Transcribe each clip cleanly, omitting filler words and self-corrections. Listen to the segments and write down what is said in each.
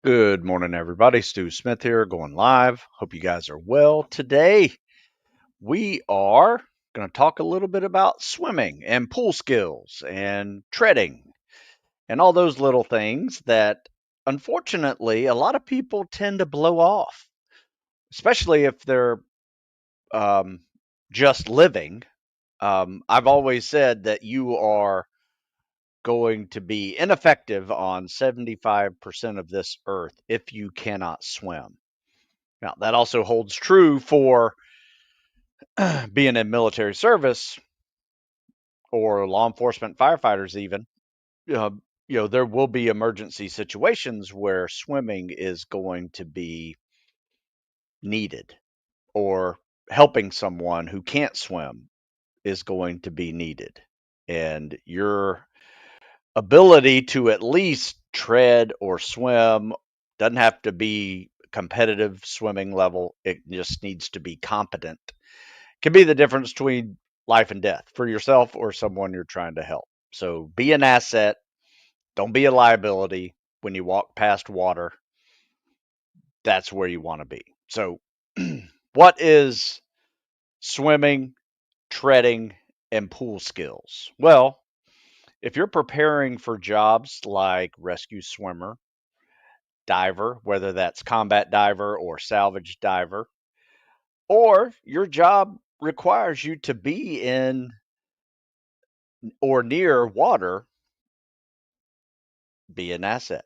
Good morning, everybody. Stu Smith here, going live. Hope you guys are well. Today, we are going to talk a little bit about swimming and pool skills and treading and all those little things that, unfortunately, a lot of people tend to blow off, especially if they're um, just living. I've always said that you are going to be ineffective on 75% of this earth if you cannot swim. Now, that also holds true for being in military service or law enforcement firefighters, even. Uh, there will be emergency situations where swimming is going to be needed, or helping someone who can't swim is going to be needed. And your ability to at least tread or swim doesn't have to be competitive swimming level, it just needs to be competent, can be the difference between life and death for yourself or someone you're trying to help. So be an asset, don't be a liability when you walk past water. That's where you want to be. So, what is swimming, treading, and pool skills? Well, if you're preparing for jobs like rescue swimmer, diver, whether that's combat diver or salvage diver, or your job requires you to be in or near water, be an asset,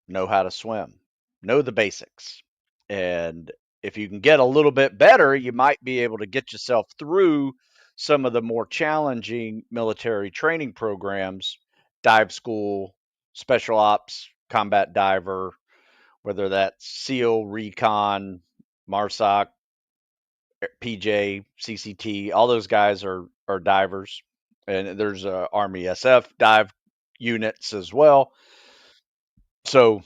know how to swim, know the basics. And if you can get a little bit better, you might be able to get yourself through some of the more challenging military training programs, dive school, special ops, combat diver, whether that's SEAL, Recon, MARSOC, PJ, CCT, all those guys are divers. And there's Army SF dive units as well. So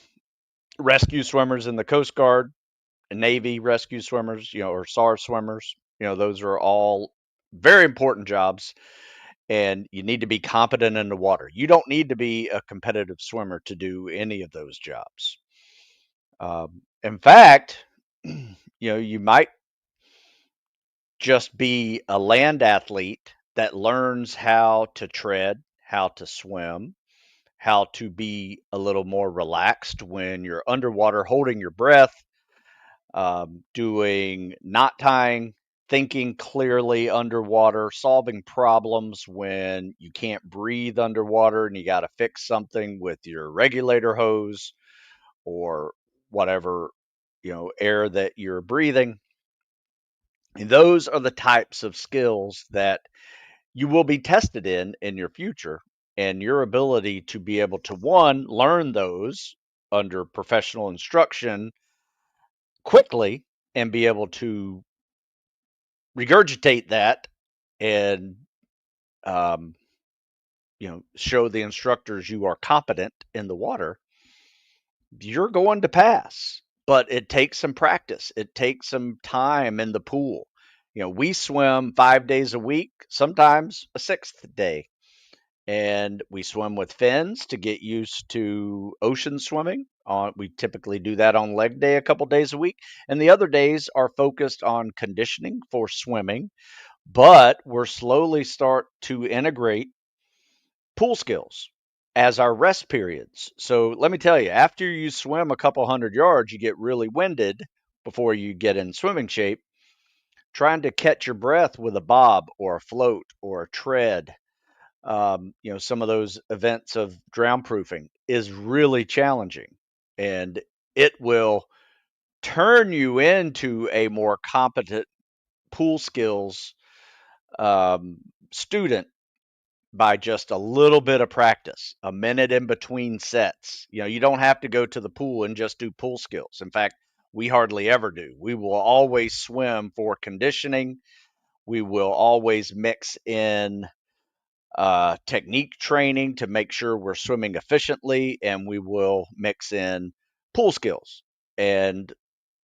rescue swimmers in the Coast Guard, Navy rescue swimmers, or SAR swimmers, those are all very important jobs, and you need to be competent in the water. You don't need to be a competitive swimmer to do any of those jobs. In fact, you might just be a land athlete that learns how to tread, how to swim, how to be a little more relaxed when you're underwater holding your breath, doing knot tying, thinking clearly underwater, solving problems when you can't breathe underwater and you got to fix something with your regulator hose or whatever, air that you're breathing. And those are the types of skills that you will be tested in your future, and your ability to be able to, one, learn those under professional instruction quickly and be able to regurgitate that and um, show the instructors you are competent in the water, you're going to pass. But it takes some practice. It takes some time in the pool. We swim 5 days a week, sometimes a sixth day, and we swim with fins to get used to ocean swimming. We typically do that on leg day a couple days a week, and the other days are focused on conditioning for swimming. But we're slowly start to integrate pool skills as our rest periods. So let me tell you, after you swim a couple hundred yards, you get really winded before you get in swimming shape. Trying to catch your breath with a bob or a float or a tread, some of those events of drown proofing is really challenging, and it will turn you into a more competent pool skills um, student by just a little bit of practice, a minute in between sets. You don't have to go to the pool and just do pool skills. In fact, we hardly ever do. We will always swim for conditioning. We will always mix in technique training to make sure we're swimming efficiently, and we will mix in pool skills. And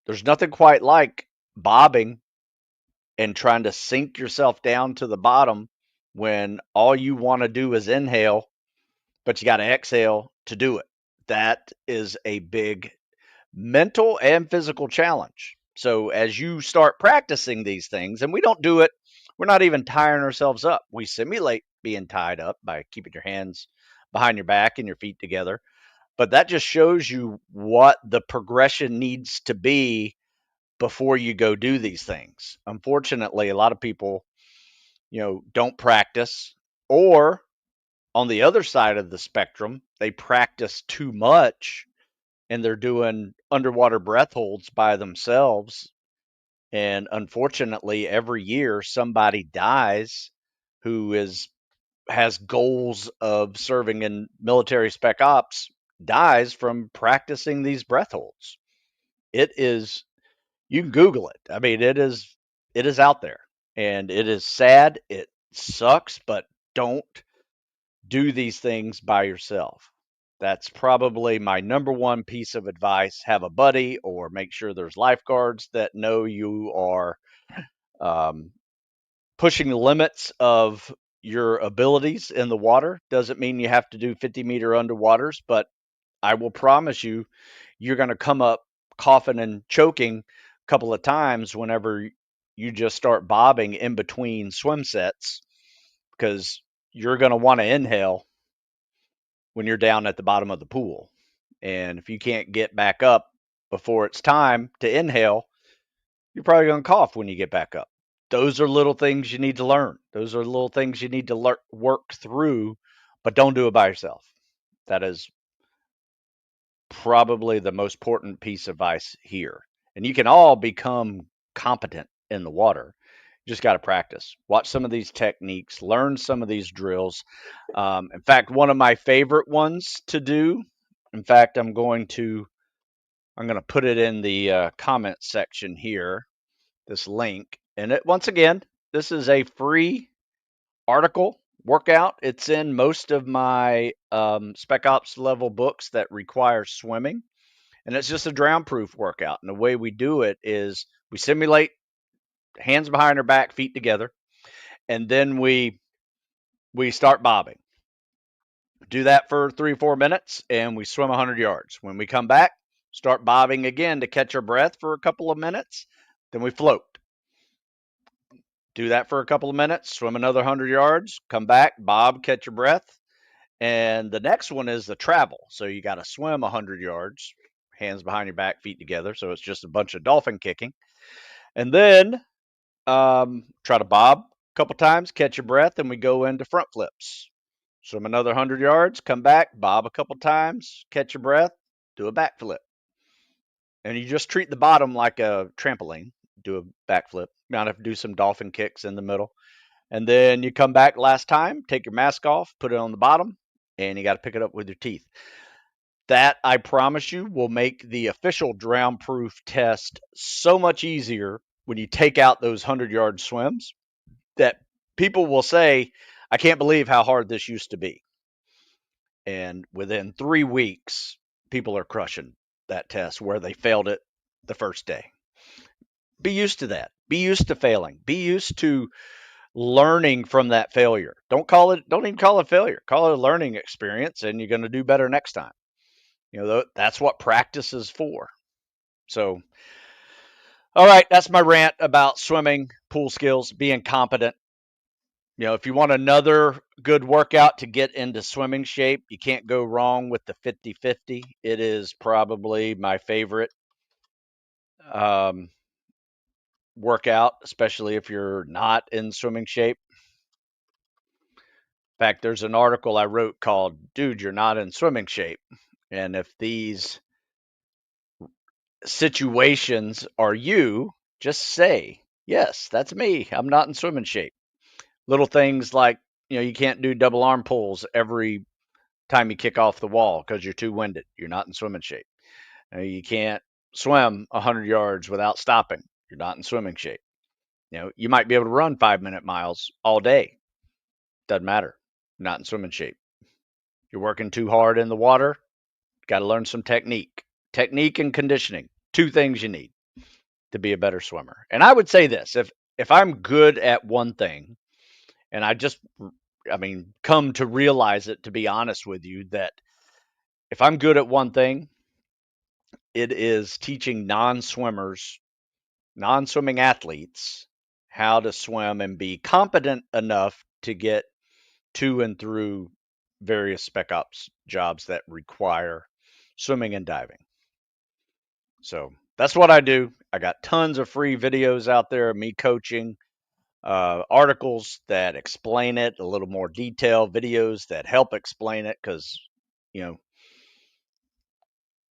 there's nothing quite like bobbing and trying to sink yourself down to the bottom when all you want to do is inhale, but you got to exhale to do it. That is a big mental and physical challenge. So as you start practicing these things, and we don't do it, we're not even tiring ourselves up. We simulate being tied up by keeping your hands behind your back and your feet together. But that just shows you what the progression needs to be before you go do these things. Unfortunately, a lot of people, don't practice, or on the other side of the spectrum, they practice too much and they're doing underwater breath holds by themselves. And unfortunately, every year somebody dies who has goals of serving in military spec ops, dies from practicing these breath holds. It is, you can Google it. I mean, it is out there, and it is sad. It sucks, but don't do these things by yourself. That's probably my number one piece of advice. Have a buddy, or make sure there's lifeguards that know you are um, pushing the limits of your abilities in the water. Doesn't mean you have to do 50-meter underwaters, but I will promise you, you're going to come up coughing and choking a couple of times whenever you just start bobbing in between swim sets, because you're going to want to inhale when you're down at the bottom of the pool. And if you can't get back up before it's time to inhale, you're probably going to cough when you get back up. Those are little things you need to learn. Those are little things you need to work through, but don't do it by yourself. That is probably the most important piece of advice here. And you can all become competent in the water. You just got to practice. Watch some of these techniques, learn some of these drills. In fact, one of my favorite ones to do, in fact, I'm going to put it in the comment section here, this link. And once again, this is a free article workout. It's in most of my Spec Ops level books that require swimming. And it's just a drown proof workout. And the way we do it is we simulate hands behind our back, feet together, and then we start bobbing. Do that for 3 or 4 minutes, and we swim 100 yards. When we come back, start bobbing again to catch our breath for a couple of minutes. Then we float. Do that for a couple of minutes, swim another 100 yards, come back, bob, catch your breath. And the next one is the travel. So you got to swim 100 yards, hands behind your back, feet together. So it's just a bunch of dolphin kicking. And then try to bob a couple times, catch your breath, and we go into front flips. Swim another 100 yards, come back, bob a couple times, catch your breath, do a backflip. And you just treat the bottom like a trampoline. Do a backflip. You might have to do some dolphin kicks in the middle. And then you come back last time, take your mask off, put it on the bottom, and you got to pick it up with your teeth. That, I promise you, will make the official drown proof test so much easier when you take out those 100-yard swims, that people will say, I can't believe how hard this used to be. And within 3 weeks, people are crushing that test where they failed it the first day. Be used to that. Be used to failing. Be used to learning from that failure. Don't even call it failure. Call it a learning experience, and you're going to do better next time. That's what practice is for. So, all right, that's my rant about swimming, pool skills, being competent. If you want another good workout to get into swimming shape, you can't go wrong with the 50-50. It is probably my favorite um, workout, especially if you're not in swimming shape. In fact, there's an article I wrote called Dude, You're Not in Swimming Shape. And if these situations are you, just say, yes, that's me. I'm not in swimming shape. Little things like, you can't do double arm pulls every time you kick off the wall because you're too winded. You're not in swimming shape. You can't swim 100 yards without stopping. You're not in swimming shape. You might be able to run 5-minute miles all day. Doesn't matter. Not in swimming shape. You're working too hard in the water. Got to learn some technique. Technique and conditioning. Two things you need to be a better swimmer. And I would say this, if I'm good at one thing, and come to realize it, to be honest with you, that if I'm good at one thing, it is teaching non-swimmers, non-swimming athletes how to swim and be competent enough to get to and through various spec ops jobs that require swimming and diving. So that's what I do. I got tons of free videos out there of me coaching, articles that explain it a little more detail, videos that help explain it because, you know,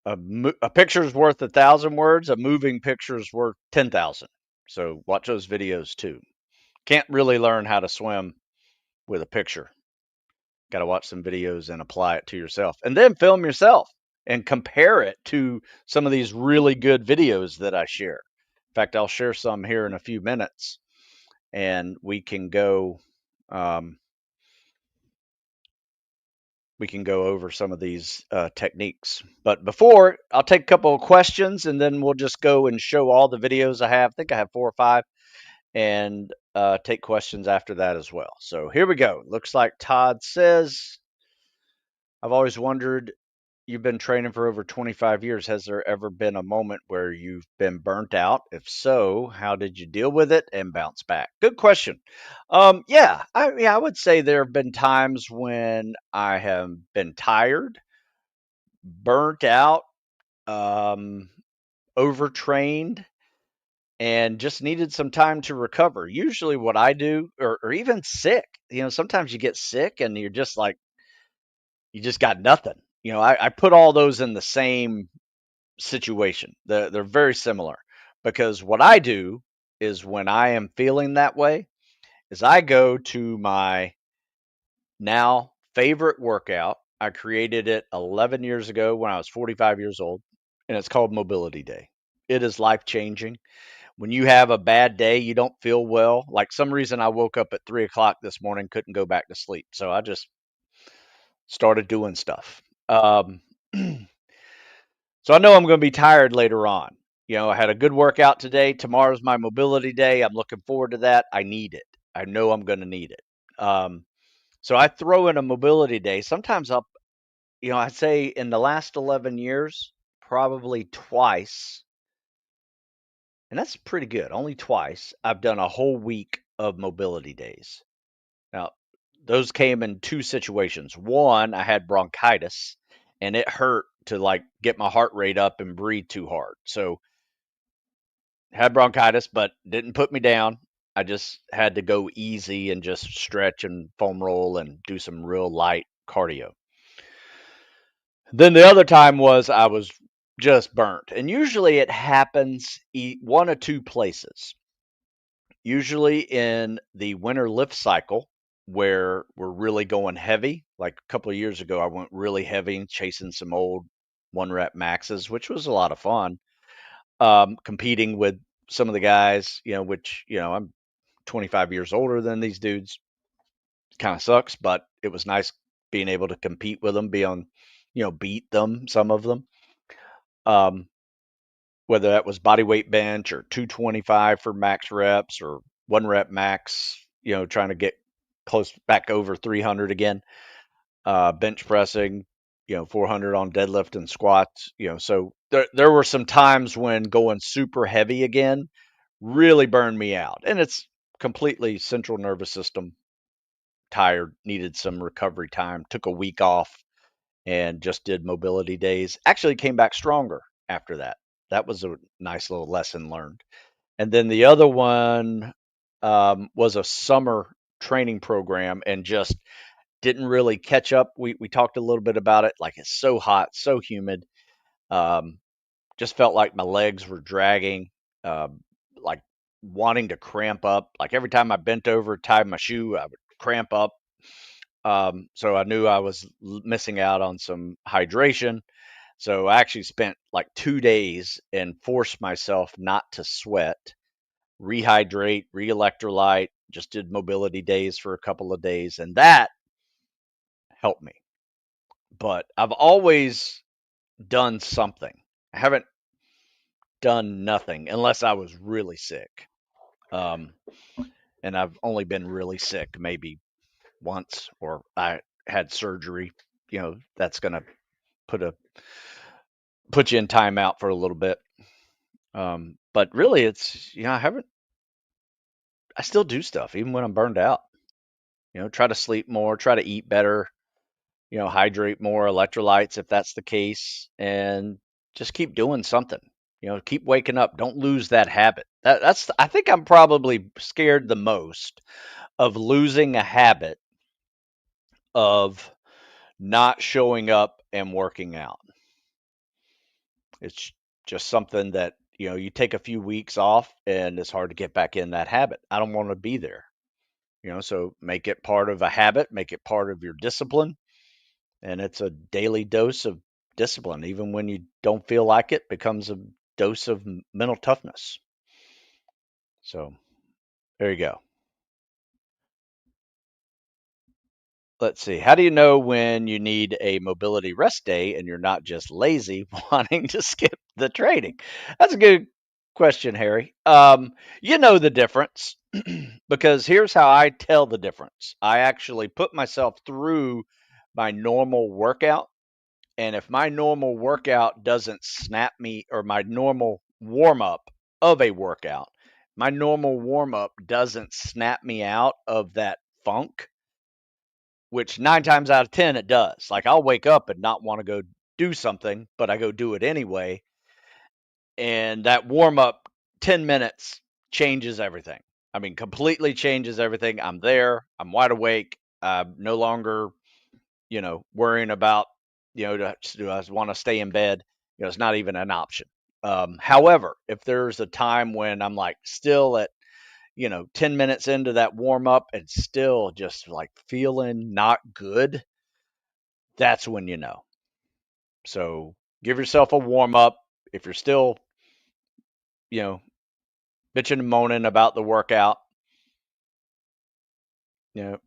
a picture is worth 1,000 words. A moving picture is worth 10,000. So watch those videos too. Can't really learn how to swim with a picture. Got to watch some videos and apply it to yourself, and then film yourself and compare it to some of these really good videos that I share. In fact, I'll share some here in a few minutes, and um, we can go over some of these techniques. But before, I'll take a couple of questions, and then we'll just go and show all the videos I have. I think I have 4 or 5, and take questions after that as well. So here we go. Looks like Todd says, I've always wondered, you've been training for over 25 years. Has there ever been a moment where you've been burnt out? If so, how did you deal with it and bounce back? Good question. Yeah, I would say there have been times when I have been tired, burnt out, um, overtrained, and just needed some time to recover. Usually, what I do, or even sick, sometimes you get sick and you're just like, you just got nothing. I put all those in the same situation. They're very similar because what I do is when I am feeling that way is I go to my now favorite workout. I created it 11 years ago when I was 45 years old, and it's called Mobility Day. It is life changing. When you have a bad day, you don't feel well. Like some reason I woke up at 3 o'clock this morning, couldn't go back to sleep. So I just started doing stuff. So I know I'm going to be tired later on. I had a good workout today. Tomorrow's my mobility day. I'm looking forward to that. I need it. I know I'm going to need it. So I throw in a mobility day. Sometimes I'd say in the last 11 years, probably twice, and that's pretty good. Only twice I've done a whole week of mobility days. Now, those came in 2 situations. One, I had bronchitis and it hurt to like get my heart rate up and breathe too hard. So had bronchitis, but didn't put me down. I just had to go easy and just stretch and foam roll and do some real light cardio. Then the other time was I was just burnt. And usually it happens one of 2 places. Usually in the winter lift cycle where we're really going heavy. Like a couple of years ago, I went really heavy chasing some old 1 rep maxes, which was a lot of fun. Competing with some of the guys, which, I'm 25 years older than these dudes. Kind of sucks, but it was nice being able to compete with them, beat them, some of them. Um, whether that was body weight bench or 225 for max reps or 1 rep max, trying to get close back over 300 again. Bench pressing, 400 on deadlift and squats, so there were some times when going super heavy again really burned me out. And it's completely central nervous system tired, needed some recovery time, took a week off and just did mobility days. Actually came back stronger after that. That was a nice little lesson learned. And then the other one was a summer training program and just didn't really catch up. We talked a little bit about it. Like it's so hot, so humid. Um, just felt like my legs were dragging, like wanting to cramp up. Like every time I bent over, tied my shoe, I would cramp up. So I knew I was missing out on some hydration. So I actually spent like 2 days and forced myself not to sweat, rehydrate, re-electrolyte, just did mobility days for a couple of days. And that helped me. But I've always done something. I haven't done nothing unless I was really sick. Um, and I've only been really sick maybe once, or I had surgery. That's going to put a put you in timeout for a little bit. But really, it's I still do stuff even when I'm burned out. Try to sleep more, try to eat better, hydrate more, electrolytes if that's the case, and just keep doing something. Keep waking up. Don't lose that habit. That's I think I'm probably scared the most of losing a habit of not showing up and working out. It's just something that, you take a few weeks off and it's hard to get back in that habit. I don't want to be there. So make it part of a habit, make it part of your discipline, and it's a daily dose of discipline. Even when you don't feel like it, becomes a dose of mental toughness. So there you go. Let's see. How do you know when you need a mobility rest day and you're not just lazy wanting to skip the training? That's a good question, Harry. You know the difference because here's how I tell the difference. I actually put myself through my normal workout. And if my normal workout doesn't snap me, or my normal warm up of a workout, my normal warm up doesn't snap me out of that funk, which 9 times out of 10 it does. Like I'll wake up and not want to go do something, but I go do it anyway. And that warm up 10 minutes changes everything. I mean, completely changes everything. I'm there, I'm wide awake. I'm no longer, worrying about, do I want to stay in bed? It's not even an option. However, if there's a time when I'm like still at, 10 minutes into that warm up and still just like feeling not good, that's when you know. So give yourself a warm up. If you're still, you know, bitching and moaning about the workout, you know,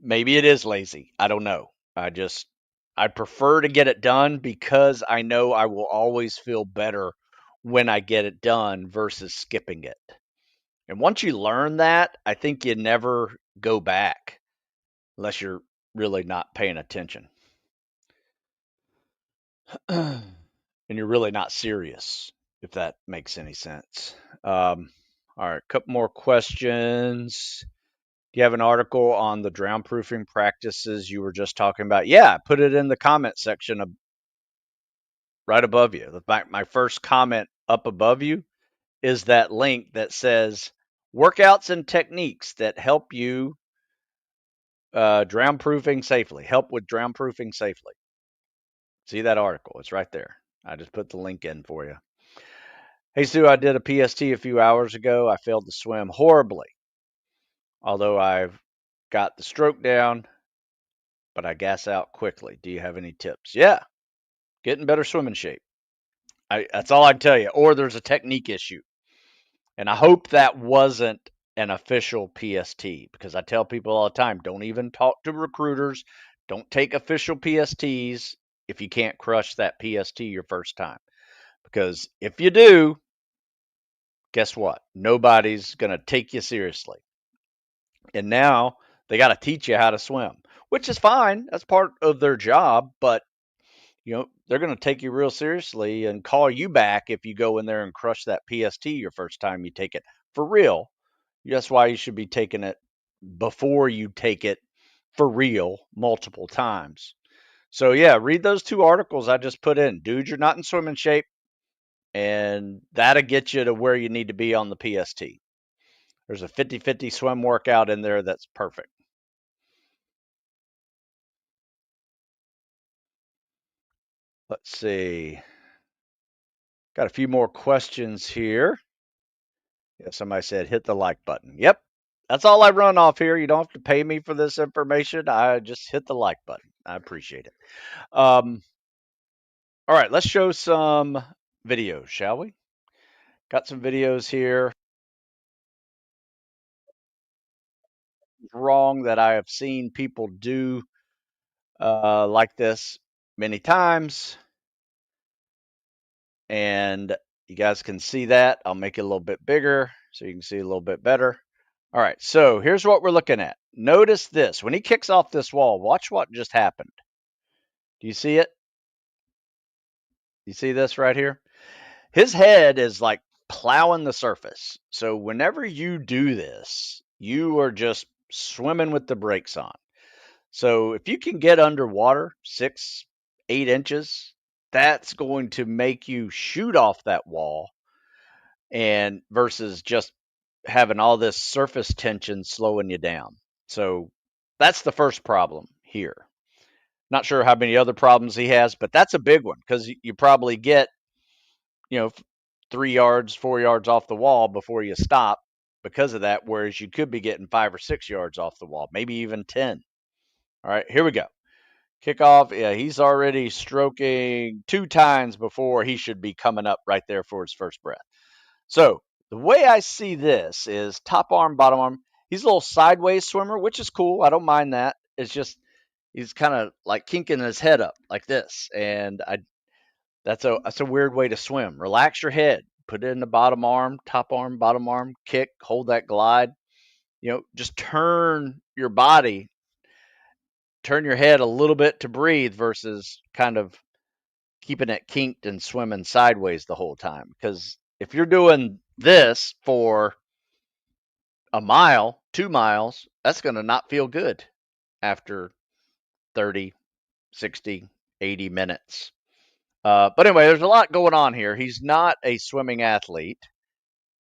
maybe it is lazy. I don't know. I prefer to get it done because I know I will always feel better when I get it done versus skipping it. And once you learn that, I think you never go back unless you're really not paying attention. And you're really not serious, if that makes any sense. All right, a couple more questions. Do you have an article on the drown proofing practices you were just talking about? Yeah, put it in the comment section right above you. My first comment up above you is that link that says workouts and techniques that help you drown proofing safely. Help with drown proofing safely. See that article? It's right there. I just put the link in for you. Hey, Sue, I did a PST a few hours ago. I failed to swim horribly, although I've got the stroke down, but I gas out quickly. Do you have any tips? Yeah, get in better swimming shape. That's all I can tell you. Or there's a technique issue. And I hope that wasn't an official PST because I tell people all the time don't even talk to recruiters. Don't take official PSTs if you can't crush that PST your first time. Because if you do, guess what? Nobody's going to take you seriously. And now they got to teach you how to swim, which is fine. That's part of their job. But, they're going to take you real seriously and call you back if you go in there and crush that PST your first time you take it for real. That's why you should be taking it before you take it for real multiple times. So, yeah, read those 2 articles I just put in. Dude, you're not in swimming shape. And that'll get you to where you need to be on the PST. There's a 50-50 swim workout in there that's perfect. Let's see. Got a few more questions here. Yeah, somebody said hit the like button. Yep. That's all I run off here. You don't have to pay me for this information. I just hit the like button. I appreciate it. All right, let's show some videos, shall we? Got some videos here. Wrong that I have seen people do like this many times. And you guys can see that. I'll make it a little bit bigger so you can see a little bit better. All right, so here's what we're looking at. Notice this. When he kicks off this wall, watch what just happened. Do you see it? You see this right here? His head is like plowing the surface. So whenever you do this, you are just swimming with the brakes on. So if you can get underwater 6, 8 inches, that's going to make you shoot off that wall, and versus just having all this surface tension slowing you down. So that's the first problem here. Not sure how many other problems he has, but that's a big one because you probably get, 3 yards, 4 yards off the wall before you stop because of that, whereas you could be getting 5 or 6 yards off the wall, maybe even 10. All right, here we go. Kickoff. Yeah, he's already stroking 2 times before he should be coming up right there for his first breath. So the way I see this is top arm, bottom arm. He's a little sideways swimmer, which is cool. I don't mind that. It's just he's kind of like kinking his head up like this, and that's a weird way to swim. Relax your head, put it in the bottom arm, top arm, bottom arm, kick, hold that glide. Just turn your body, turn your head a little bit to breathe versus kind of keeping it kinked and swimming sideways the whole time. Because if you're doing this for a mile, 2 miles, that's going to not feel good after 30, 60, 80 minutes. But anyway, there's a lot going on here. He's not a swimming athlete.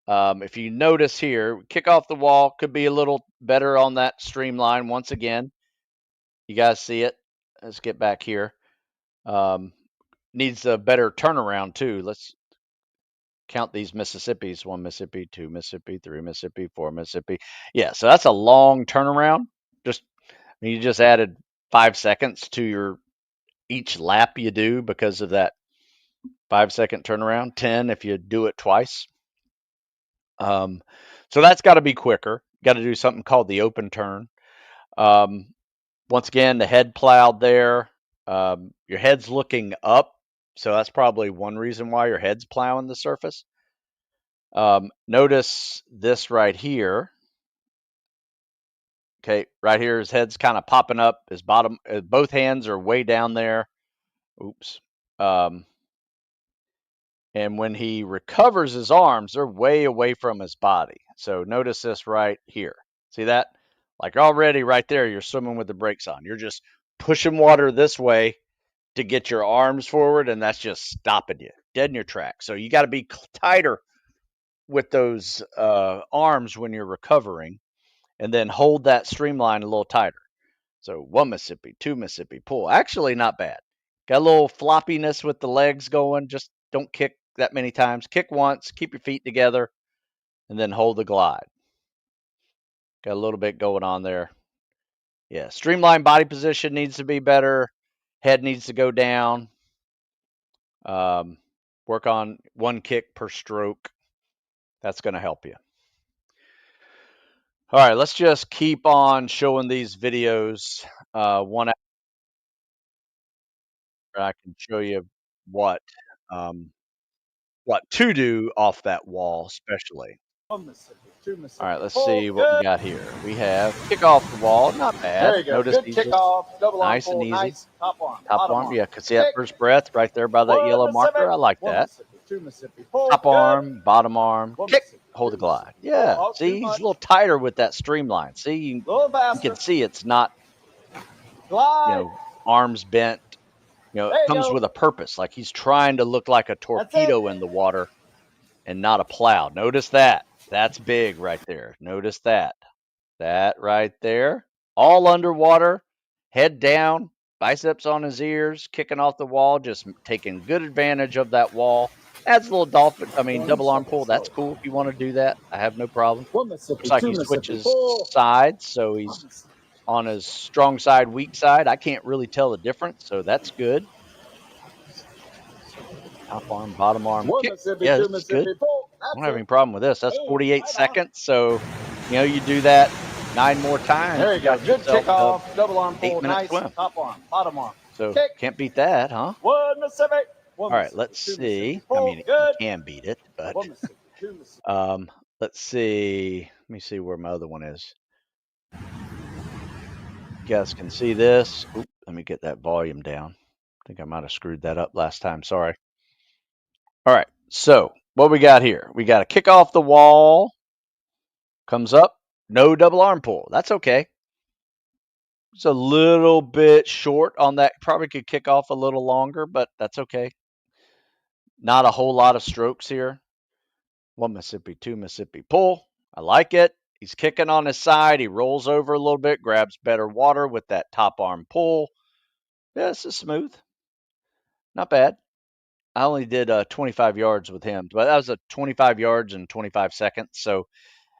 If you notice here, kick off the wall could be a little better on that streamline. Once again, you guys see it. Let's get back here. Needs a better turnaround too. Let's count these Mississippis. 1 Mississippi, 2 Mississippi, 3 Mississippi, 4 Mississippi. Yeah, so that's a long turnaround. You just added 5 seconds to your each lap you do because of that 5-second turnaround. 10 if you do it twice. So that's got to be quicker. Got to do something called the open turn. Once again, the head plowed there. Your head's looking up, so that's probably one reason why your head's plowing the surface. Notice this right here. Okay, right here, his head's kind of popping up. His bottom, both hands are way down there. Oops. And when he recovers his arms, they're way away from his body. So notice this right here. See that? Like already right there, you're swimming with the brakes on. You're just pushing water this way to get your arms forward, and that's just stopping you dead in your tracks. So you got to be tighter with those arms when you're recovering, and then hold that streamline a little tighter. So 1 Mississippi, 2 Mississippi, pull. Actually, not bad. Got a little floppiness with the legs going. Just don't kick that many times. Kick once, keep your feet together, and then hold the glide. Got a little bit going on there. Yeah, streamline body position needs to be better. Head needs to go down. Work on 1 kick per stroke. That's going to help you. All right, let's just keep on showing these videos one after. I can show you what to do off that wall, especially. 1 Mississippi, 2 Mississippi. All right, let's see what we got here. We have kick off the wall, not bad. There you go. Notice Good he's kickoff, double arm nice pull, and easy. nice top arm. Top arm, yeah. Could see that first breath right there by that 1 yellow Mississippi, marker. I like 1 that. Mississippi, 2 Mississippi. Pull, Top good. arm, bottom arm, 1 kick, Mississippi, hold the 2 glide. Mississippi. Yeah, Pull, see, too he's a much. little tighter with that streamline. See, you A little faster. can see it's not, Glide. arms bent. It comes go. with a purpose. Like he's trying to look like a torpedo in the water and not a plow. Notice that. That's big right there. Notice that. That right there. All underwater, head down, biceps on his ears, kicking off the wall, just taking good advantage of that wall. Adds a little double arm pull. That's cool if you want to do that. I have no problem. 1 Mississippi, Looks like 2 he Mississippi. switches Pull. sides, so he's on his strong side, weak side. I can't really tell the difference, so that's good. Top arm, bottom arm, 1 kick. Mississippi, Yeah, 2 this is good. Mississippi. Pull. I don't have any problem with this. That's 48 seconds, so you do that 9 more times. There you go. Good kickoff, double arm pull, 8-minute nice swim. top arm, bottom arm. So Kick. can't beat that, huh? 1 Mississippi. All right, let's see. I mean, you can beat it, but 1 Mississippi, 2 Mississippi. let's see. Let me see where my other one is. You guys can see this. Oop, let me get that volume down. I think I might have screwed that up last time. Sorry. All right, so what we got here? We got a kick off the wall, comes up, no double arm pull. That's okay. It's a little bit short on that. Probably could kick off a little longer, but that's okay. Not a whole lot of strokes here. 1 Mississippi, 2 Mississippi pull. I like it. He's kicking on his side. He rolls over a little bit, grabs better water with that top arm pull. Yeah, this is smooth. Not bad. I only did 25 yards with him, but that was a 25 yards in 25 seconds. So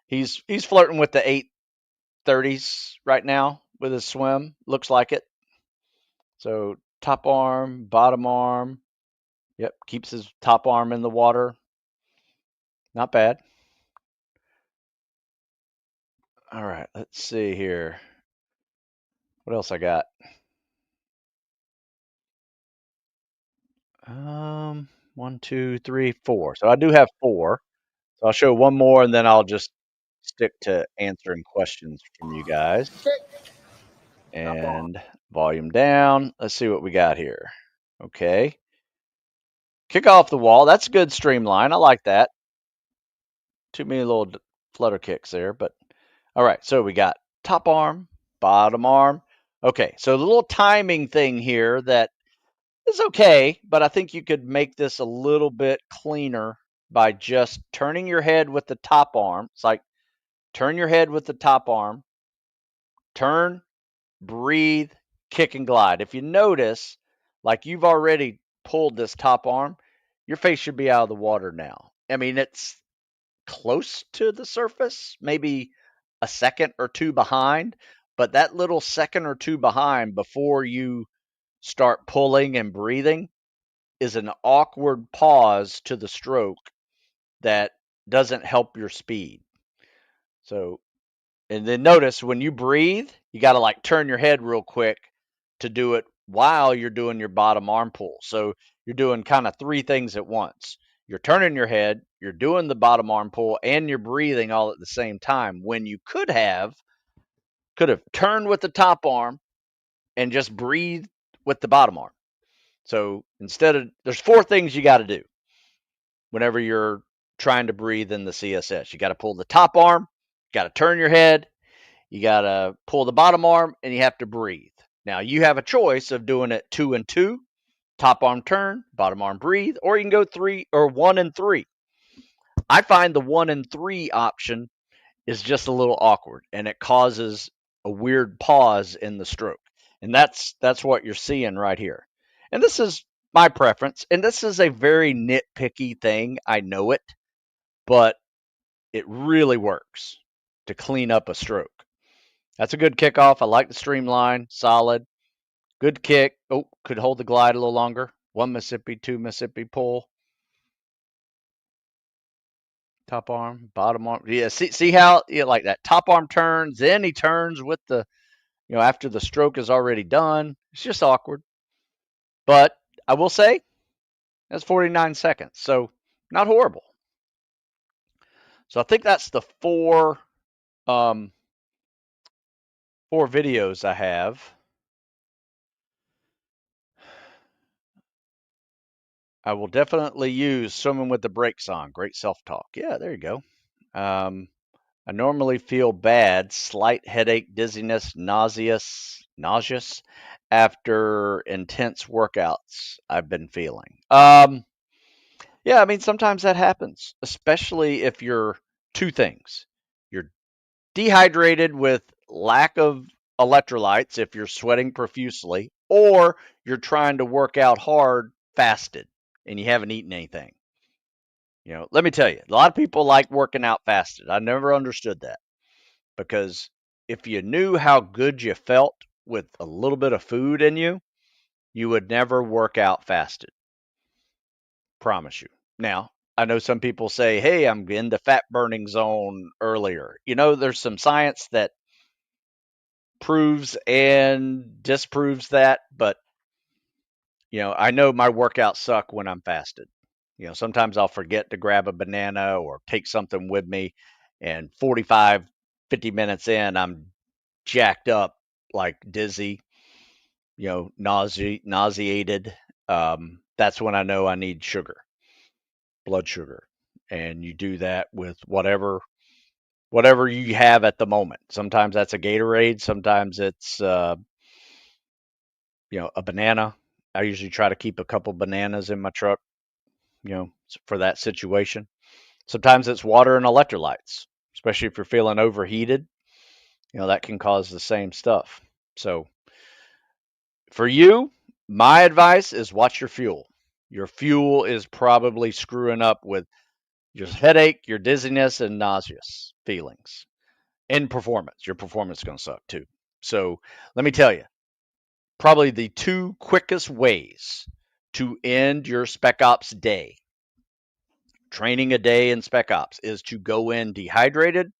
he's flirting with the 8:30s right now with his swim. Looks like it. So top arm, bottom arm. Yep, keeps his top arm in the water. Not bad. All right, let's see here. What else I got? 1, 2, 3, 4. So I do have 4. So I'll show one more and then I'll just stick to answering questions from you guys. And volume down. Let's see what we got here. Okay. Kick off the wall. That's a good streamline. I like that. Too many little flutter kicks there, but all right. So we got top arm, bottom arm. Okay. So the little timing thing here that is okay, but I think you could make this a little bit cleaner by just turning your head with the top arm. It's like turn your head with the top arm, turn, breathe, kick, and glide. If you notice, like you've already pulled this top arm, your face should be out of the water now. I mean, it's close to the surface, maybe a second or two behind, but that little second or two behind before you start pulling and breathing is an awkward pause to the stroke that doesn't help your speed. So, and then notice when you breathe, you got to like turn your head real quick to do it while you're doing your bottom arm pull. So you're doing kind of 3 things at once. You're turning your head, you're doing the bottom arm pull, and you're breathing all at the same time when you could have turned with the top arm and just breathed with the bottom arm. So instead of there's 4 things you got to do whenever you're trying to breathe in the CSS. You got to pull the top arm, you got to turn your head, you got to pull the bottom arm, and you have to breathe. Now, you have a choice of doing it 2 and 2, top arm turn, bottom arm breathe, or you can go 3 or 1 and 3. I find the 1 and 3 option is just a little awkward and it causes a weird pause in the stroke. And that's what you're seeing right here. And this is my preference, and this is a very nitpicky thing. I know it, but it really works to clean up a stroke. That's a good kickoff. I like the streamline, solid, good kick. Oh, could hold the glide a little longer. 1 Mississippi, 2 Mississippi pull. Top arm, bottom arm. Yeah, see how like that top arm turns, then he turns with the after the stroke is already done. It's just awkward. But I will say that's 49 seconds, so not horrible. So I think that's the 4 videos I have. I will definitely use Swimming with the Brakes On. Great self-talk. Yeah, there you go. I normally feel bad, slight headache, dizziness, nauseous after intense workouts I've been feeling. Yeah, I mean, sometimes that happens, especially if you're 2 things. You're dehydrated with lack of electrolytes if you're sweating profusely, or you're trying to work out hard fasted and you haven't eaten anything. Let me tell you, a lot of people like working out fasted. I never understood that because if you knew how good you felt with a little bit of food in you, you would never work out fasted. Promise you. Now, I know some people say, hey, I'm in the fat burning zone earlier. There's some science that proves and disproves that, but I know my workouts suck when I'm fasted. Sometimes I'll forget to grab a banana or take something with me, and 45, 50 minutes in, I'm jacked up, like dizzy, nauseated. That's when I know I need sugar. blood sugar. And you do that with whatever you have at the moment. Sometimes that's a Gatorade, sometimes it's a banana. I usually try to keep a couple bananas in my truck, for that situation. Sometimes it's water and electrolytes, especially if you're feeling overheated. That can cause the same stuff. So for you, my advice is watch your fuel. Your fuel is probably screwing up with your headache, your dizziness, and nauseous feelings. In performance, your performance is going to suck too. So let me tell you, probably the two quickest ways to end your Spec Ops day, training a day in Spec Ops, is to go in dehydrated,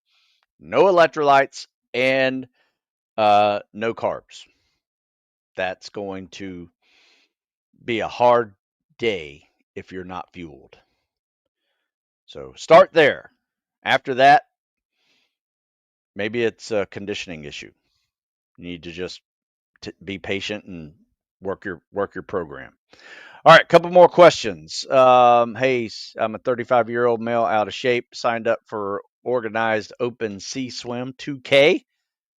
no electrolytes, and no carbs. That's going to be a hard day if you're not fueled. So start there. After that, maybe it's a conditioning issue. You need to just be patient and work your program. All right, a couple more questions. Hey, I'm a 35-year-old male out of shape, signed up for organized open sea swim 2K.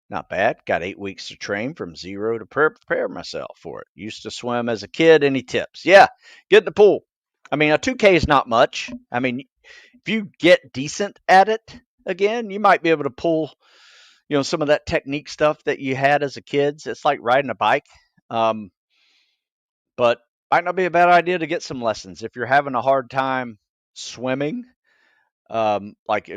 Not bad. Got 8 weeks to train from zero to prepare myself for it. Used to swim as a kid. Any tips? Yeah, get in the pool. I mean, a 2K is not much. I mean, if you get decent at it again, you might be able to pull, some of that technique stuff that you had as a kid. It's like riding a bike. But might not be a bad idea to get some lessons if you're having a hard time swimming. Like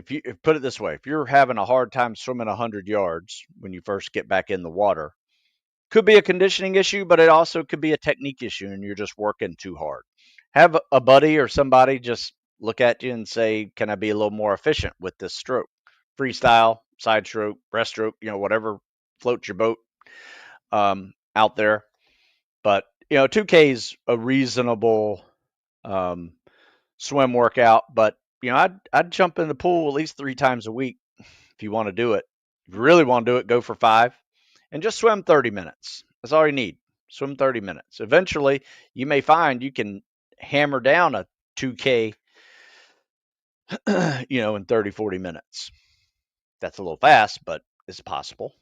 put it this way, if you're having a hard time swimming 100 yards when you first get back in the water, could be a conditioning issue, but it also could be a technique issue and you're just working too hard. Have a buddy or somebody just look at you and say, can I be a little more efficient with this stroke? Freestyle, side stroke, breaststroke, whatever floats your boat out there. But 2K is a reasonable swim workout. But I'd jump in the pool at least 3 times a week if you want to do it. If you really want to do it, go for 5, and just swim 30 minutes. That's all you need. Swim 30 minutes. Eventually, you may find you can hammer down a 2K, in 30, 40 minutes. That's a little fast, but it's possible.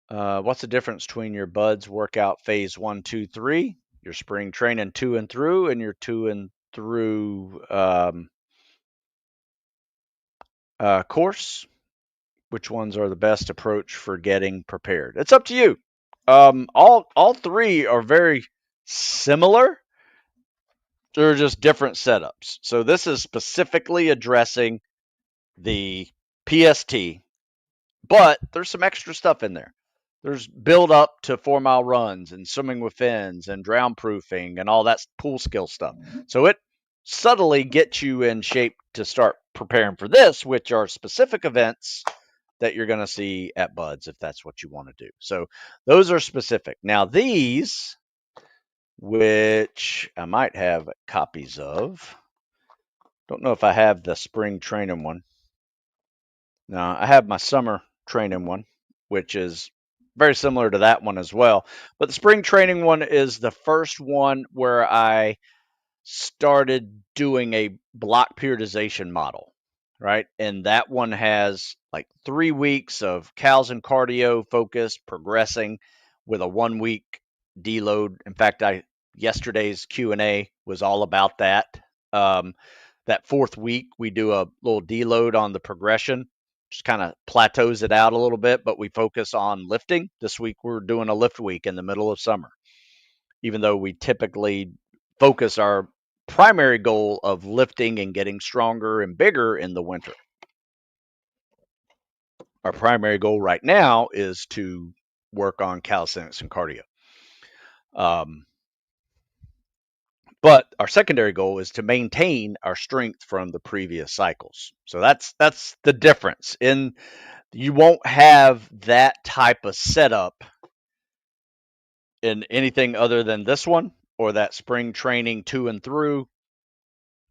What's the difference between your buds workout phase 1, 2, 3, your spring training 2 and through, and your 2 and through course? Which ones are the best approach for getting prepared? It's up to you. All three are very similar. They're just different setups. So this is specifically addressing the PST, but there's some extra stuff in there. There's build up to 4-mile runs and swimming with fins and drown proofing and all that pool skill stuff. So it subtly gets you in shape to start preparing for this, which are specific events that you're going to see at Buds if that's what you want to do. So those are specific. Now these, which I might have copies of, don't know if I have the spring training one. No, I have my summer training one, which is very similar to that one as well. But the spring training one is the first one where I started doing a block periodization model, right? And that one has like 3 weeks of cows and cardio focus progressing with a 1 week deload. In fact, yesterday's Q&A was all about that. That 4th week, we do a little deload on the progression, just kind of plateaus it out a little bit, but we focus on lifting. This week, we're doing a lift week in the middle of summer, even though we typically focus our primary goal of lifting and getting stronger and bigger in the winter. Our primary goal right now is to work on calisthenics and cardio. But our secondary goal is to maintain our strength from the previous cycles. So that's the difference. You won't have that type of setup in anything other than this one or that spring training 2 and through,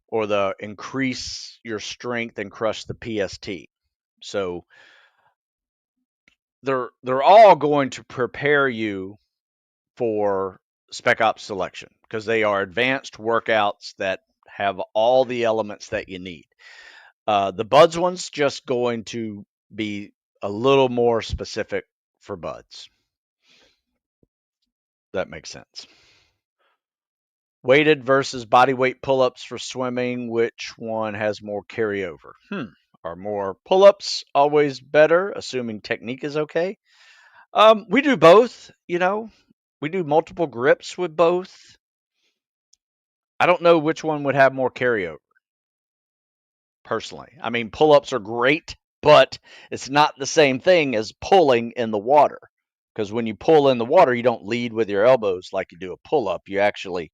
or the increase your strength and crush the PST. So they're all going to prepare you for Spec Ops selection, because they are advanced workouts that have all the elements that you need. The buds one's just going to be a little more specific for buds. That makes sense. Weighted versus body weight pull-ups for swimming, which one has more carryover? Are more pull-ups always better, assuming technique is okay? We do both, we do multiple grips with both. I don't know which one would have more carryover, personally. I mean, pull-ups are great, but it's not the same thing as pulling in the water. Because when you pull in the water, you don't lead with your elbows like you do a pull-up. You actually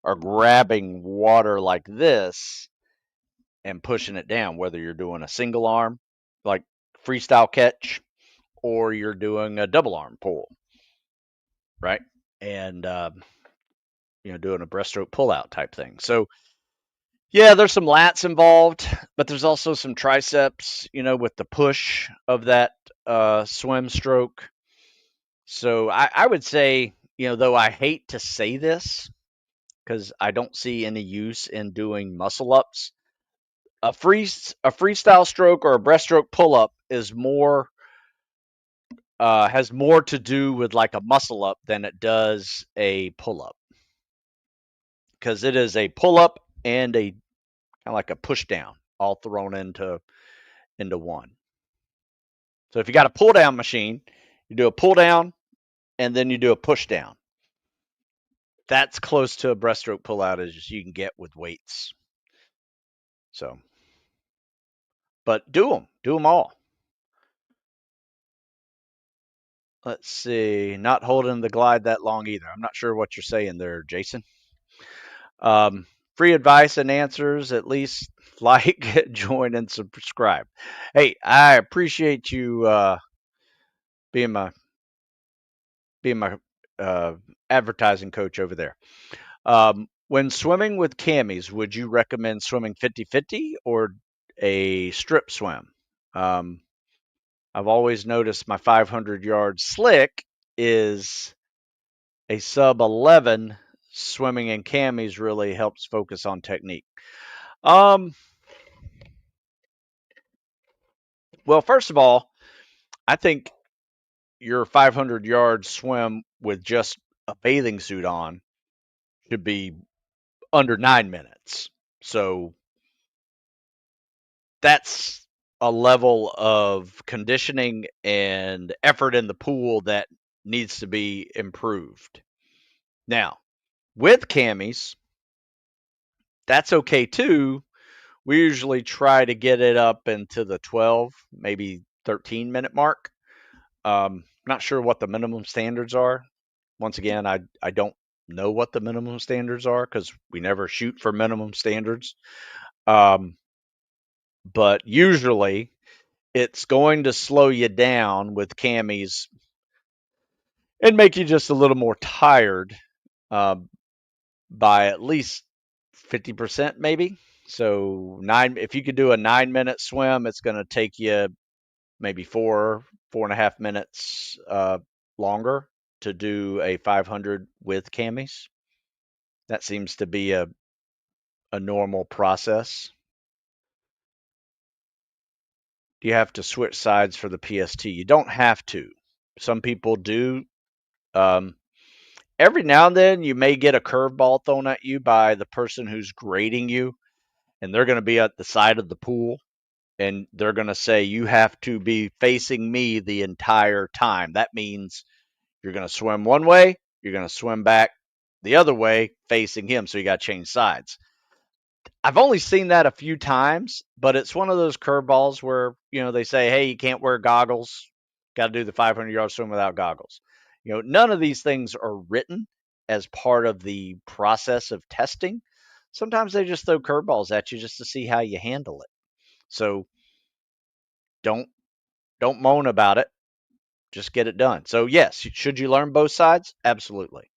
are grabbing water like this and pushing it down, whether you're doing a single arm, like freestyle catch, or you're doing a double arm pull, right? And, doing a breaststroke pull out type thing. So, yeah, there's some lats involved, but there's also some triceps, with the push of that swim stroke. So I would say, though I hate to say this because I don't see any use in doing muscle ups, a freestyle stroke or a breaststroke pull up is more has more to do with like a muscle up than it does a pull up, because it is a pull up and a kind of like a push down all thrown into one. So if you got a pull down machine, you do a pull down and then you do a push down. That's close to a breaststroke pull out as you can get with weights. So, but do them all. Let's see, not holding the glide that long either. I'm not sure what you're saying there, Jason. Free advice and answers, at least like, join, and subscribe. Hey, I appreciate you being my advertising coach over there. When swimming with camis, would you recommend swimming 50-50 or a strip swim? I've always noticed my 500-yard slick is a sub 11. Swimming in camis really helps focus on technique. Well, first of all, I think your 500-yard swim with just a bathing suit on should be under 9 minutes. So that's a level of conditioning and effort in the pool that needs to be improved. Now, with camis, that's okay too. We usually try to get it up into the 12, maybe 13-minute mark. Not sure what the minimum standards are. Once again, I don't know what the minimum standards are because we never shoot for minimum standards. But usually it's going to slow you down with camis and make you just a little more tired uh, by at least 50%, maybe. So if you could do a 9-minute swim, it's going to take you maybe 4.5 minutes longer to do a 500 with camis. That seems to be a normal process. Do you have to switch sides for the PST? You don't have to. Some people do. Um, every now and then, you may get a curveball thrown at you by the person who's grading you, and they're going to be at the side of the pool, and they're going to say, you have to be facing me the entire time. That means you're going to swim one way, you're going to swim back the other way facing him, so you got to change sides. I've only seen that a few times, but it's one of those curveballs where, they say, hey, you can't wear goggles. Got to do the 500-yard swim without goggles. None of these things are written as part of the process of testing. Sometimes they just throw curveballs at you just to see how you handle it. So don't moan about it. Just get it done. So yes, should you learn both sides? Absolutely.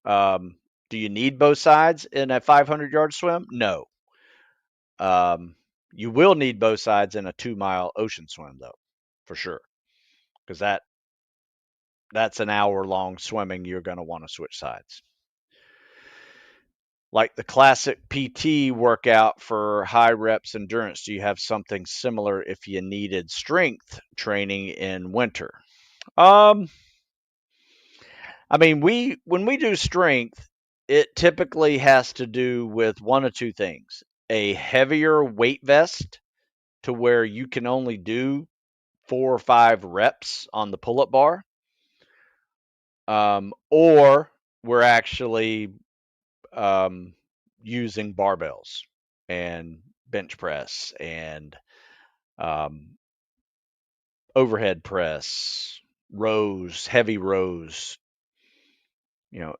Do you need both sides in a 500-yard swim? No. You will need both sides in a 2-mile ocean swim, though, for sure, because that's an hour long swimming. You're going to want to switch sides. like the classic PT workout for high reps endurance? Do you have something similar if you needed strength training in winter? Um, I mean, when we do strength, it typically has to do with one of two things: a heavier weight vest to where you can only do 4 or 5 reps on the pull-up bar, or we're actually using barbells and bench press and um, overhead press, rows, heavy rows, you know,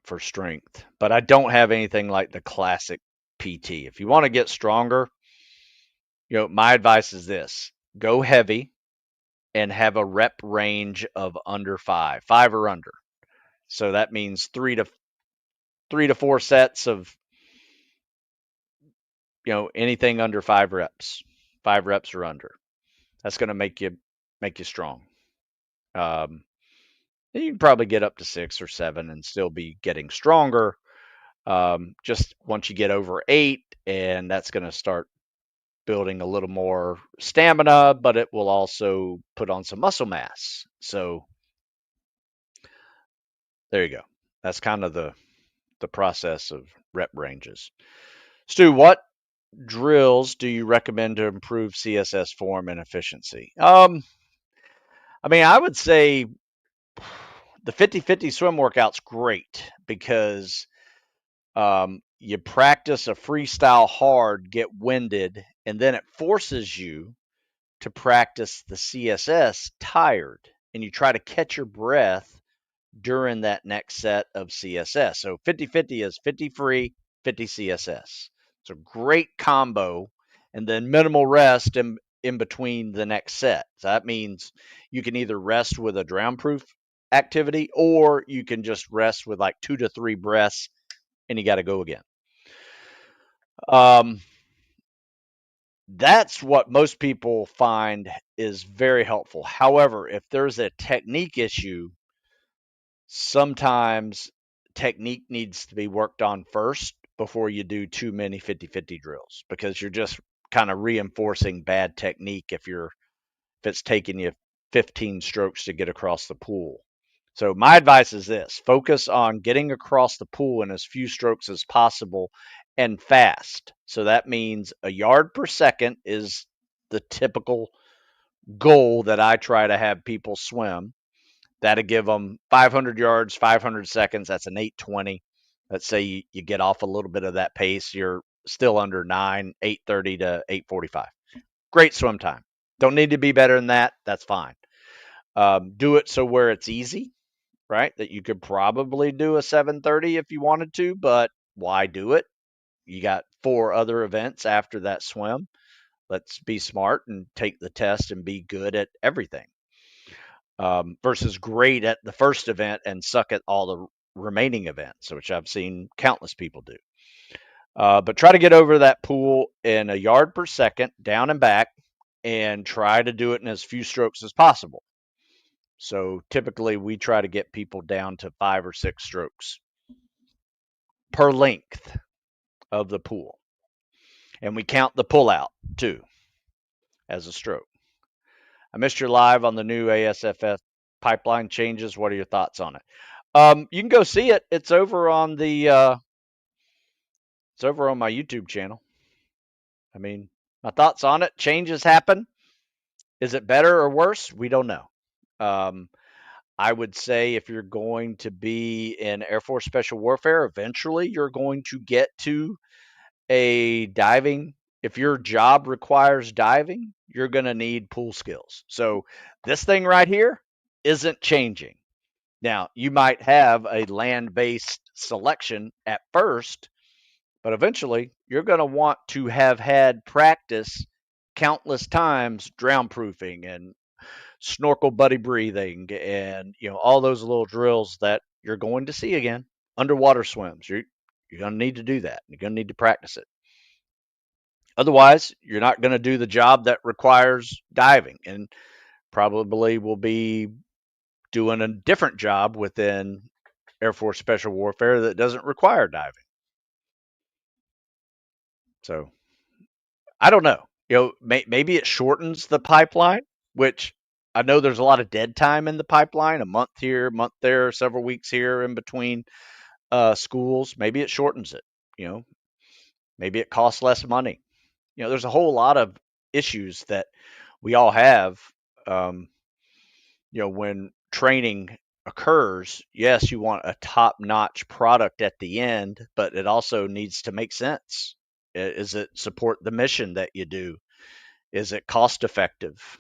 for strength. But I don't have anything like the classic PT. If you want to get stronger, my advice is this: go heavy and have a rep range of under 5 or under. So that means 3 to 4 sets of anything under 5 reps, 5 reps or under. That's going to make you strong. Um, you can probably get up to 6 or 7 and still be getting stronger. Just once you get over 8, and that's going to start building a little more stamina, but it will also put on some muscle mass. So there you go. That's kind of the process of rep ranges. Stu, what drills do you recommend to improve CSS form and efficiency? I mean, I would say the 50-50 swim workout's great because you practice a freestyle hard, get winded, and then it forces you to practice the CSS tired, and you try to catch your breath during that next set of CSS. So 50-50 is 50 free, 50 CSS. It's a great combo, and then minimal rest in between the next set. So that means you can either rest with a drown proof activity, or you can just rest with like 2 to 3 breaths and you got to go again. Um, that's what most people find is very helpful. However, if there's a technique issue, sometimes technique needs to be worked on first before you do too many 50-50 drills, because you're just kind of reinforcing bad technique if it's taking you 15 strokes to get across the pool. So my advice is this: focus on getting across the pool in as few strokes as possible and fast. So that means a yard per second is the typical goal that I try to have people swim. That'll give them 500 yards, 500 seconds. That's an 8:20. Let's say you get off a little bit of that pace. You're still under 9, 8:30 to 8:45. Great swim time. Don't need to be better than that. That's fine. Do it so where it's easy, right? That you could probably do a 7:30 if you wanted to, but why do it? You got 4 other events after that swim. Let's be smart and take the test and be good at everything. Versus great at the first event and suck at all the remaining events, which I've seen countless people do. But try to get over that pool in a yard per second, down and back, and try to do it in as few strokes as possible. So typically we try to get people down to 5 or 6 strokes per length of the pool. And we count the pull out too as a stroke. I missed your live on the new ASFF pipeline changes. What are your thoughts on it? You can go see it. It's over on my YouTube channel. I mean, my thoughts on it: changes happen. Is it better or worse? We don't know. Um, I would say if you're going to be in Air Force Special Warfare, eventually you're going to get to a diving. If your job requires diving, you're going to need pool skills. So this thing right here isn't changing. Now, you might have a land-based selection at first, but eventually you're going to want to have had practice countless times drown proofing and snorkel buddy breathing and all those little drills that you're going to see again. Underwater swims. You're going to need to do that. You're going to need to practice it. Otherwise, you're not going to do the job that requires diving, and probably will be doing a different job within Air Force Special Warfare that doesn't require diving. So I don't know. Maybe it shortens the pipeline, which I know there's a lot of dead time in the pipeline, a month here, a month there, several weeks here in between schools. Maybe it shortens it. Maybe it costs less money. There's a whole lot of issues that we all have. Um, when training occurs, yes, you want a top-notch product at the end, but it also needs to make sense. Is it support the mission that you do? Is it cost effective?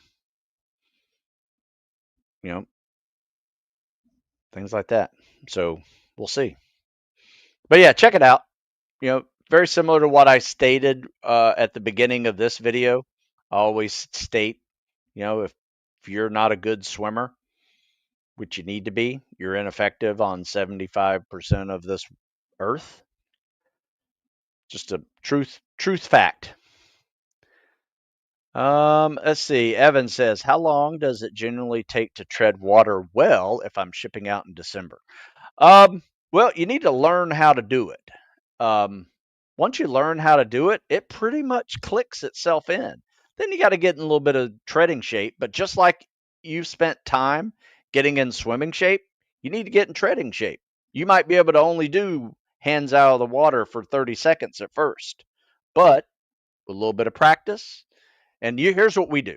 Things like that. So we'll see. But yeah, check it out. Very similar to what I stated at the beginning of this video. I always state, if you're not a good swimmer, which you need to be, you're ineffective on 75% of this earth. Just a truth fact. Let's see. Evan says, how long does it generally take to tread water well if I'm shipping out in December? Well, you need to learn how to do it. Once you learn how to do it, it pretty much clicks itself in. Then you got to get in a little bit of treading shape. But just like you've spent time getting in swimming shape, you need to get in treading shape. You might be able to only do hands out of the water for 30 seconds at first, but with a little bit of practice. And here's what we do.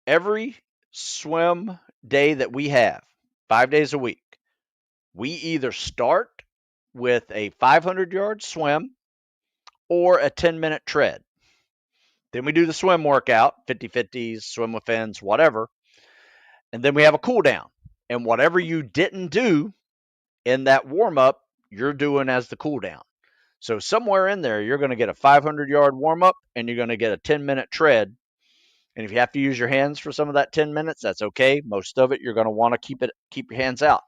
Every swim day that we have, 5 days a week, we either start with a 500-yard swim or a 10-minute tread. Then we do the swim workout, 50-50s, swim with fins, whatever. And then we have a cool down. And whatever you didn't do in that warm up, you're doing as the cool down. So somewhere in there, you're going to get a 500-yard warm up and you're going to get a 10-minute tread. And if you have to use your hands for some of that 10 minutes, that's okay. Most of it, you're going to want to keep your hands out.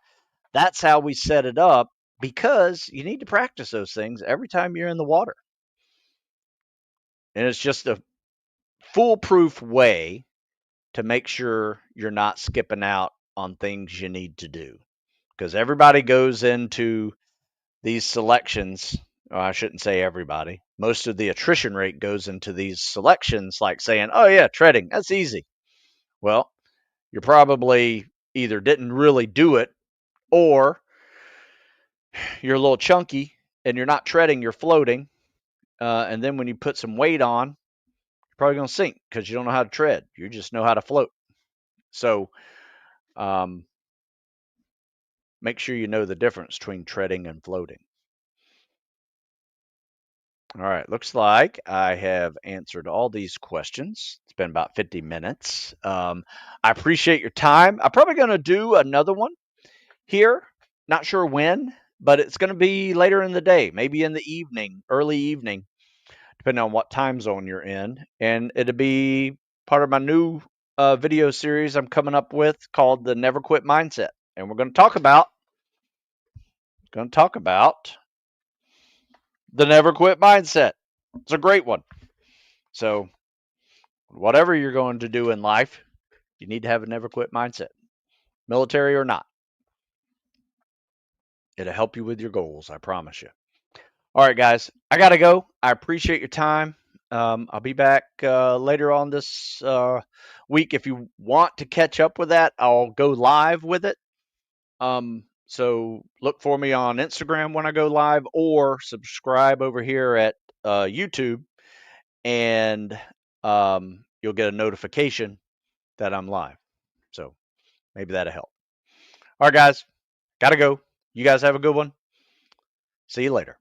That's how we set it up, because you need to practice those things every time you're in the water. And it's just a foolproof way to make sure you're not skipping out on things you need to do. Because everybody goes into these selections. Well, I shouldn't say everybody. Most of the attrition rate goes into these selections like saying, oh, yeah, treading, that's easy. Well, you probably either didn't really do it, or you're a little chunky and you're not treading, you're floating. And then when you put some weight on, you're probably going to sink because you don't know how to tread. You just know how to float. So make sure you know the difference between treading and floating. All right, looks like I have answered all these questions. It's been about 50 minutes. I appreciate your time. I'm probably going to do another one here. Not sure when, but it's going to be later in the day, maybe in the evening, early evening, depending on what time zone you're in. And it'll be part of my new video series I'm coming up with called the Never Quit Mindset. And we're going to talk about the Never Quit Mindset. It's a great one. So whatever you're going to do in life, you need to have a never quit mindset, military or not. It'll help you with your goals, I promise you. All right, guys, I got to go. I appreciate your time. I'll be back later on this week. If you want to catch up with that, I'll go live with it. So look for me on Instagram when I go live, or subscribe over here at YouTube, and you'll get a notification that I'm live. So maybe that'll help. All right, guys, got to go. You guys have a good one. See you later.